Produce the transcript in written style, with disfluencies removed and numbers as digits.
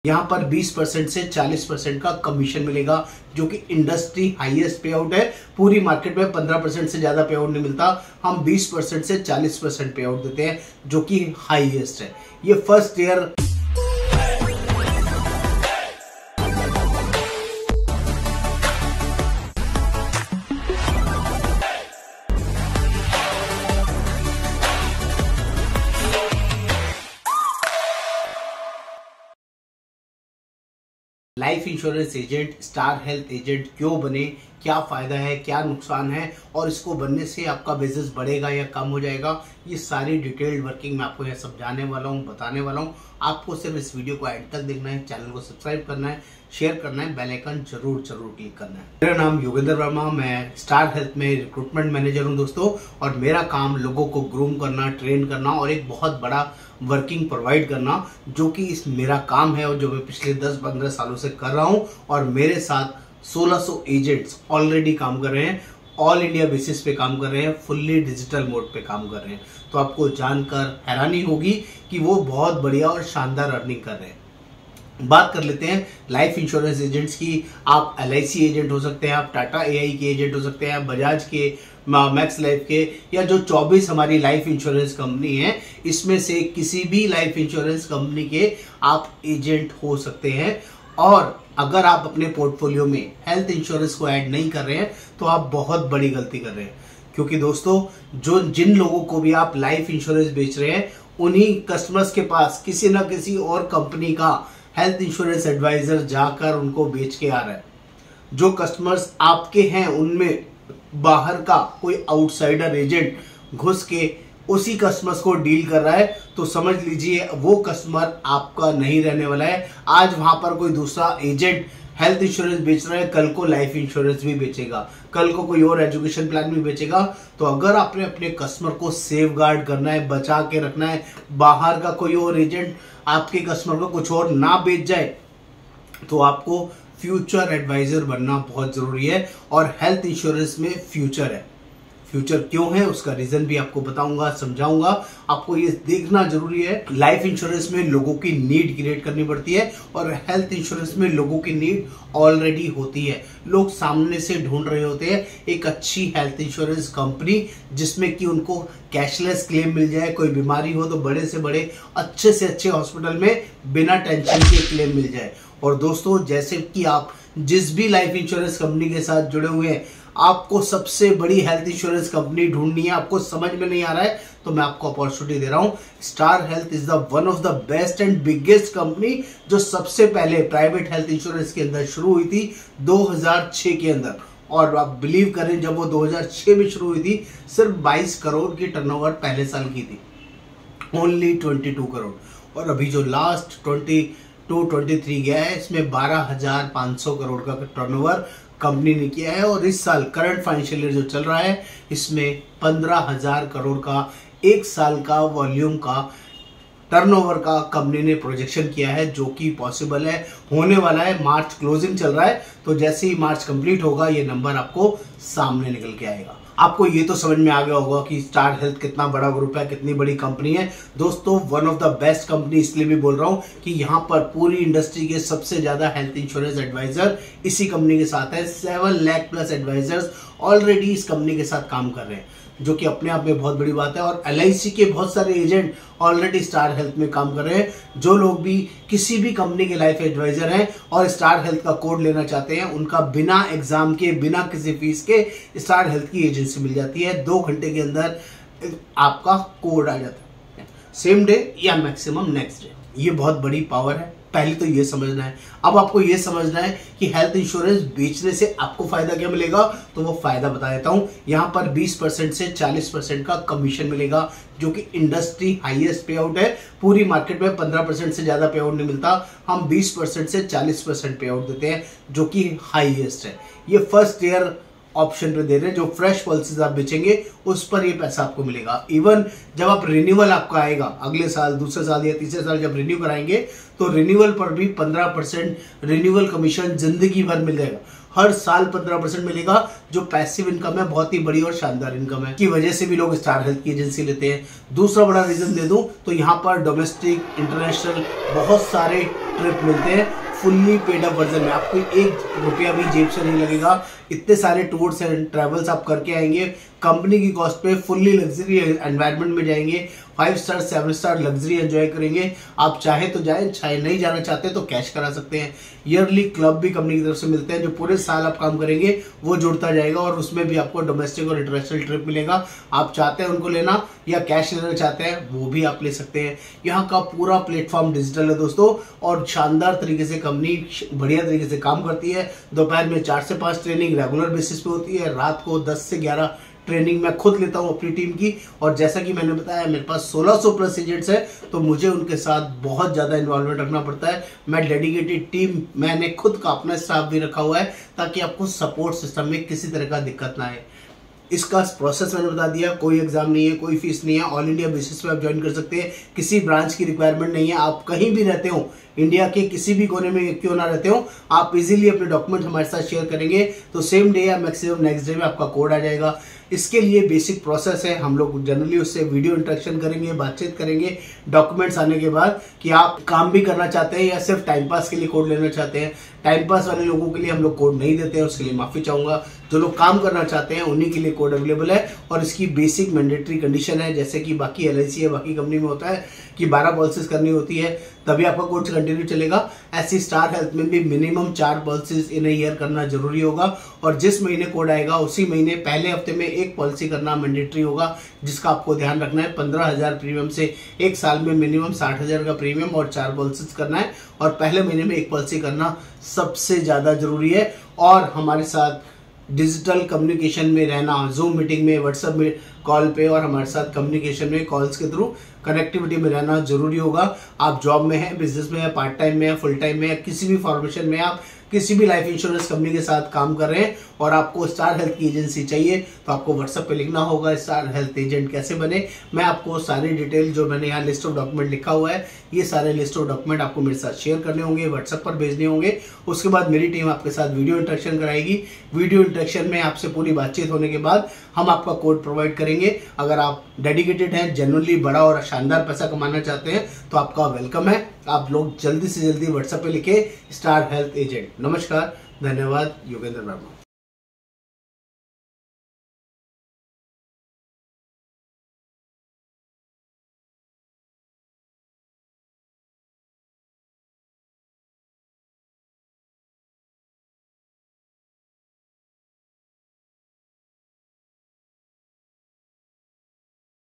यहाँ पर 20% से 40% का कमीशन मिलेगा, जो कि इंडस्ट्री हाईएस्ट पे आउट है। पूरी मार्केट में 15% से ज्यादा पे आउट नहीं मिलता। हम 20% से 40% पे आउट देते हैं, जो कि हाईएस्ट है। ये first year life insurance agent, star health agent क्यों बने, क्या फायदा है, क्या नुकसान है, और इसको बनने से आपका बिजनेस बढ़ेगा या कम हो जाएगा, ये सारी डिटेल्ड वर्किंग मैं आपको यहाँ समझाने वाला हूँ, बताने वाला हूँ। आपको सिर्फ इस वीडियो को एंड तक देखना है, चैनल को सब्सक्राइब करना है, शेयर करना है, बेल आइकन जरूर क्लिक करना है। मेरा नाम योगेंद्र वर्मा, मैं स्टार हेल्थ में रिक्रूटमेंट मैनेजर हूँ दोस्तों, और मेरा काम लोगों को ग्रूम करना, ट्रेन करना और एक बहुत बड़ा वर्किंग प्रोवाइड करना, जो कि इस मेरा काम है और जो मैं पिछले 10-15 सालों से कर रहा हूँ। और मेरे साथ 1600 एजेंट्स ऑलरेडी काम कर रहे हैं, ऑल इंडिया बेसिस पे काम कर रहे हैं, फुल्ली डिजिटल मोड पे काम कर रहे हैं। तो आपको जानकर हैरानी होगी कि वो बहुत बढ़िया और शानदार अर्निंग कर रहे हैं। बात कर लेते हैं लाइफ इंश्योरेंस एजेंट्स की। आप LIC एजेंट हो सकते हैं, आप टाटा AI के एजेंट हो सकते हैं, आप बजाज के, मैक्स लाइफ के, या जो 24 हमारी लाइफ इंश्योरेंस कंपनी है, इसमें से किसी भी लाइफ इंश्योरेंस कंपनी के आप एजेंट हो सकते हैं। और अगर आप अपने पोर्टफोलियो में हेल्थ इंश्योरेंस को ऐड नहीं कर रहे हैं तो आप बहुत बड़ी गलती कर रहे हैं। क्योंकि दोस्तों, जिन लोगों को भी आप लाइफ इंश्योरेंस बेच रहे हैं, उन्हीं कस्टमर्स के पास किसी ना किसी और कंपनी का हेल्थ इंश्योरेंस एडवाइजर जाकर उनको बेच के आ रहा है। जो कस्टमर्स आपके हैं, उनमें बाहर का कोई आउटसाइडर एजेंट घुस के उसी कस्टमर्स को डील कर रहा है, तो समझ लीजिए वो कस्टमर आपका नहीं रहने वाला है। आज वहां पर कोई दूसरा एजेंट हेल्थ इंश्योरेंस बेच रहा है, कल को लाइफ इंश्योरेंस भी बेचेगा, कल को कोई और एजुकेशन प्लान भी बेचेगा। तो अगर आपने अपने कस्टमर को सेफ गार्ड करना है, बचा के रखना है, बाहर का कोई और एजेंट आपके कस्टमर को कुछ और ना बेच जाए, तो आपको फ्यूचर एडवाइजर बनना बहुत जरूरी है। और हेल्थ इंश्योरेंस में फ्यूचर है। फ्यूचर क्यों है उसका रीजन भी आपको बताऊंगा, समझाऊंगा। आपको ये देखना जरूरी है, लाइफ इंश्योरेंस में लोगों की नीड क्रिएट करनी पड़ती है, और हेल्थ इंश्योरेंस में लोगों की नीड ऑलरेडी होती है। लोग सामने से ढूंढ रहे होते हैं एक अच्छी हेल्थ इंश्योरेंस कंपनी, जिसमें कि उनको कैशलेस क्लेम मिल जाए। कोई बीमारी हो तो बड़े से बड़े, अच्छे से अच्छे हॉस्पिटल में बिना टेंशन के क्लेम मिल जाए। और दोस्तों, जैसे कि आप जिस भी लाइफ इंश्योरेंस कंपनी के साथ जुड़े हुए हैं, आपको सबसे बड़ी हेल्थ इंश्योरेंस कंपनी ढूंढनी है, आपको समझ में नहीं आ रहा है, तो मैं आपको अपॉर्चुनिटी दे रहा हूं। Star health is the one of the best and biggest company, जो सबसे पहले प्राइवेट हेल्थ इंश्योरेंस के अंदर शुरू हुई थी 2006 के अंदर। और आप बिलीव करें, जब वो 2006 में शुरू हुई थी, सिर्फ 22 करोड़ की टर्नओवर पहले साल की थी, ओनली 22 करोड़। और अभी जो लास्ट 22-23 गया है, इसमें 12,500 करोड़ का टर्नओवर कंपनी ने किया है। और इस साल करंट फाइनेंशियल ईयर जो चल रहा है, इसमें 15,000 करोड़ का एक साल का वॉल्यूम का टर्नओवर का कंपनी ने प्रोजेक्शन किया है, जो कि पॉसिबल है, होने वाला है। मार्च क्लोजिंग चल रहा है, तो जैसे ही मार्च कंप्लीट होगा, ये नंबर आपको सामने निकल के आएगा। आपको ये तो समझ में आ गया होगा कि स्टार हेल्थ कितना बड़ा ग्रुप है, कितनी बड़ी कंपनी है। दोस्तों, one of the best company इसलिए भी बोल रहा हूं कि यहाँ पर पूरी इंडस्ट्री के सबसे ज्यादा हेल्थ इंश्योरेंस एडवाइजर इसी कंपनी के साथ है। 7 लाख प्लस एडवाइजर्स ऑलरेडी इस कंपनी के साथ काम कर रहे हैं, जो कि अपने आप में बहुत बड़ी बात है। और LIC के बहुत सारे एजेंट ऑलरेडी स्टार हेल्थ में काम कर रहे हैं। जो लोग भी किसी भी कंपनी के लाइफ एडवाइजर हैं और स्टार हेल्थ का कोड लेना चाहते हैं, उनका बिना एग्जाम के, बिना किसी फीस के स्टार हेल्थ की एजेंसी मिल जाती है। 2 घंटे के अंदर आपका कोड आ जाता है, सेम डे या मैक्सिमम नेक्स्ट डे। ये बहुत बड़ी पावर है। पहले तो ये समझना है। अब आपको ये समझना है कि हेल्थ इंश्योरेंस बेचने से आपको फायदा क्या मिलेगा, तो वो फायदा बता देता हूं। यहां पर 20% से 40% का कमीशन मिलेगा, जो कि इंडस्ट्री हाईएस्ट पे आउट है। पूरी मार्केट में 15% से ज्यादा पे आउट नहीं मिलता। हम 20% से 40% पे आउट देते हैं, जो कि हाईएस्ट है। ये फर्स्ट ईयर ऑप्शन पे दे रहे हैं। जो फ्रेश पॉलिसीज आप बेचेंगे, उस पर ये पैसा आपको मिलेगा। इवन जब आप रिन्यूअल आपका आएगा अगले साल, दूसरे साल या तीसरे साल जब रिन्यू कराएंगे, तो रिन्यूअल पर भी 15% रिन्यूअल कमीशन जिंदगी भर मिल जाएगा। हर साल 15% मिलेगा, जो पैसिव इनकम है, बहुत ही बड़ी और शानदार इनकम है, की वजह से भी लोग स्टार हेल्थ की एजेंसी लेते हैं। दूसरा बड़ा रीजन दे दूं तो यहाँ पर डोमेस्टिक, इंटरनेशनल बहुत सारे ट्रिप मिलते हैं फुल्ली पेड अप वर्जन में। आपको 1 रुपया भी जेब से नहीं लगेगा। इतने सारे टूर्स एंड ट्रैवल्स आप करके आएंगे कंपनी की कॉस्ट पे, फुल्ली लग्जरी एनवायरनमेंट में जाएंगे, 5 स्टार 7 स्टार लग्जरी एंजॉय करेंगे। आप चाहे तो जाए, चाहे नहीं जाना चाहते तो कैश करा सकते हैं। ईयरली क्लब भी कंपनी की तरफ से मिलते हैं, जो पूरे साल आप काम करेंगे वो जुड़ता जाएगा और उसमें भी आपको डोमेस्टिक और इंटरनेशनल ट्रिप मिलेगा। आप चाहते हैं उनको लेना या कैश लेना चाहते हैं वो भी आप ले सकते हैं। यहाँ का पूरा प्लेटफॉर्म डिजिटल है दोस्तों, और शानदार तरीके से कंपनी बढ़िया तरीके से काम करती है। दोपहर में 4 से 5 ट्रेनिंग रेगुलर बेसिस पे होती है, रात को 10 से 11 ट्रेनिंग मैं खुद लेता हूं अपनी टीम की। और जैसा कि मैंने बताया मेरे पास 1600 प्लस एजेंट्स है, तो मुझे उनके साथ बहुत ज्यादा इन्वॉल्वमेंट रखना पड़ता है। मैं डेडिकेटेड टीम, मैंने खुद का अपना स्टाफ भी रखा हुआ है ताकि आपको सपोर्ट सिस्टम में किसी तरह का दिक्कत ना आए। इसका प्रोसेस मैंने बता दिया, कोई एग्जाम नहीं है, कोई फीस नहीं है, ऑल इंडिया बेसिस पे आप ज्वाइन कर सकते हैं। किसी ब्रांच की रिक्वायरमेंट नहीं है। आप कहीं भी रहते हो, इंडिया के किसी भी कोने में क्यों ना रहते हो, आप इजीली अपने डॉक्यूमेंट हमारे साथ शेयर करेंगे तो सेम डे या मैक्सिमम नेक्स्ट डे में आपका कोड आ जाएगा। इसके लिए बेसिक प्रोसेस है, हम लोग जनरली उससे वीडियो इंटरेक्शन करेंगे, बातचीत करेंगे डॉक्यूमेंट्स आने के बाद कि आप काम भी करना चाहते हैं या सिर्फ टाइम पास के लिए कोड लेना चाहते हैं। टाइम पास वाले लोगों के लिए हम लोग कोड नहीं देते हैं, उसके लिए माफी चाहूंगा। जो लोग काम करना चाहते हैं उन्हीं के लिए कोड अवेलेबल है, और इसकी बेसिक मैंडेटरी कंडीशन है, जैसे कि बाकी LIC है, बाकी कंपनी में होता है कि 12 पॉलिसीज करनी होती है तभी आपका कोर्स कंटिन्यू चलेगा। ऐसी स्टार हेल्थ में भी मिनिमम 4 पॉलिसीज इन ईयर करना जरूरी होगा, और जिस महीने कोड आएगा उसी महीने पहले हफ्ते में 1 पॉलिसी करना मैंडेटरी होगा, जिसका आपको ध्यान रखना है। 15,000 प्रीमियम से 1 साल में मिनिमम 60,000 का प्रीमियम और 4 पॉलिसीज करना है, और पहले महीने में 1 पॉलिसी करना सबसे ज्यादा जरूरी है। और हमारे साथ डिजिटल कम्युनिकेशन में रहना, जूम मीटिंग में, व्हाट्सएप में कॉल पे, और हमारे साथ कम्युनिकेशन में कॉल्स के थ्रू कनेक्टिविटी में रहना जरूरी होगा। आप जॉब में हैं, बिजनेस में है, पार्ट टाइम में है, फुल टाइम में है, किसी भी फॉर्मेशन में आप किसी भी लाइफ इंश्योरेंस कंपनी के साथ काम कर रहे हैं और आपको स्टार हेल्थ की एजेंसी चाहिए, तो आपको व्हाट्सएप पे लिखना होगा स्टार हेल्थ एजेंट कैसे बने। मैं आपको सारी डिटेल, जो मैंने यहाँ लिस्ट ऑफ डॉक्यूमेंट लिखा हुआ है, ये सारे लिस्ट ऑफ डॉक्यूमेंट आपको मेरे साथ शेयर करने होंगे, व्हाट्सएप पर भेजने होंगे। उसके बाद मेरी टीम आपके साथ वीडियो इंटरेक्शन कराएगी। वीडियो इंटरेक्शन में आपसे पूरी बातचीत होने के बाद हम आपका कोड प्रोवाइड करेंगे। अगर आप डेडिकेटेड हैं, जेन्युइनली बड़ा और शानदार पैसा कमाना चाहते हैं तो आपका वेलकम है। आप लोग जल्दी से जल्दी व्हाट्सएप पे लिखे स्टार हेल्थ एजेंट। नमस्कार, धन्यवाद। योगेंद्र वर्मा।